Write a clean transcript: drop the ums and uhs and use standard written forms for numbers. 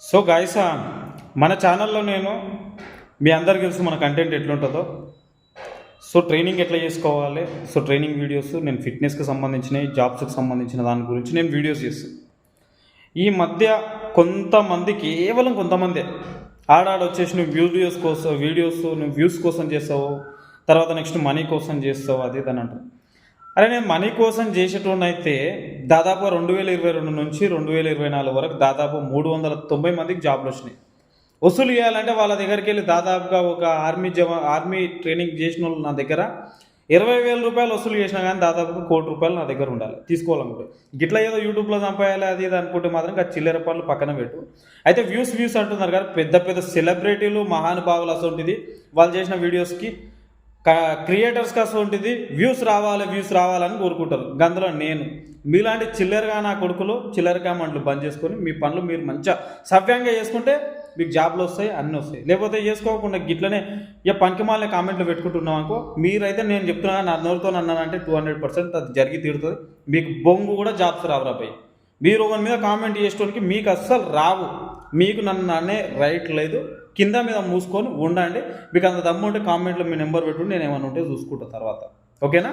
So guys, మన ఛానల్లో నేను మీ అందరికీ తెలుసు మన కంటెంట్ ఎట్లుంటుందో. సో ట్రైనింగ్ ఎట్లా చేసుకోవాలి, సో ట్రైనింగ్ వీడియోస్ నేను ఫిట్నెస్కి సంబంధించినవి, జాబ్స్కి సంబంధించిన దాని గురించి నేను వీడియోస్ చేస్తాను. ఈ మధ్య కొంతమంది, కేవలం కొంతమంది ఆడాడు వచ్చేసి నువ్వు నువ్వు వ్యూస్ కోసం చేస్తావు, తర్వాత నెక్స్ట్ మనీ కోసం చేస్తావు, అది అని అంటారు. అరే నేను మనీ కోసం చేసేటోడిని అయితే దాదాపు 2022 నుంచి 2024 వరకు దాదాపు 390 మందికి జాబ్లు వచ్చినాయి. వసూలు చేయాలంటే వాళ్ళ దగ్గరికి వెళ్ళి దాదాపుగా ఒక ఆర్మీ ట్రైనింగ్ చేసిన వాళ్ళు నా దగ్గర 20,000 రూపాయలు వసూలు చేసినా కానీ దాదాపుగా ₹1,00,00,000 నా దగ్గర ఉండాలి తీసుకోవాలనుకుంటే. గిట్లా ఏదో యూట్యూబ్లో చంపేయాలి అది ఇది అనుకుంటే మాత్రం చిల్లర పనులు పక్కన పెట్టు. అయితే వ్యూస్ అంటున్నారు కదా, పెద్ద పెద్ద సెలబ్రిటీలు మహానుభావులు అసలుంటిది వాళ్ళు చేసిన వీడియోస్కి క్రియేటర్స్కి అసలుంటిది వ్యూస్ రావాలని కోరుకుంటారు. అందులో నేను మీలాంటి చిల్లరగా నా కొడుకులు చిల్లర కామెంట్లు బంద్ చేసుకొని మీ పనులు మీరు మంచిగా సవ్యంగా చేసుకుంటే మీకు జాబ్లు వస్తాయి, అన్నీ వస్తాయి. లేకపోతే చేసుకోకుండా గిట్లనే పనికి మాలిన కామెంట్లు పెట్టుకుంటున్నాం అనుకో, మీరైతే నేను చెప్తున్నా నా నోరుతో అన్నానంటే 200% అది జరిగి తీరుతుంది. మీకు బొంగు కూడా జాబ్స్ రాబోయి. మీరు ఒకరి మీద కామెంట్ చేసుకోవడానికి మీకు అస్సలు రావు. మీకు నన్ను అనే రైట్ లేదు. కింద మీద మూసుకొని ఉండండి. మీకు అంత దమ్ము ఉంటే కామెంట్లో మీ నెంబర్ పెట్టుకుని నేను ఏమైనా ఉంటే చూసుకుంటా తర్వాత. ఓకేనా?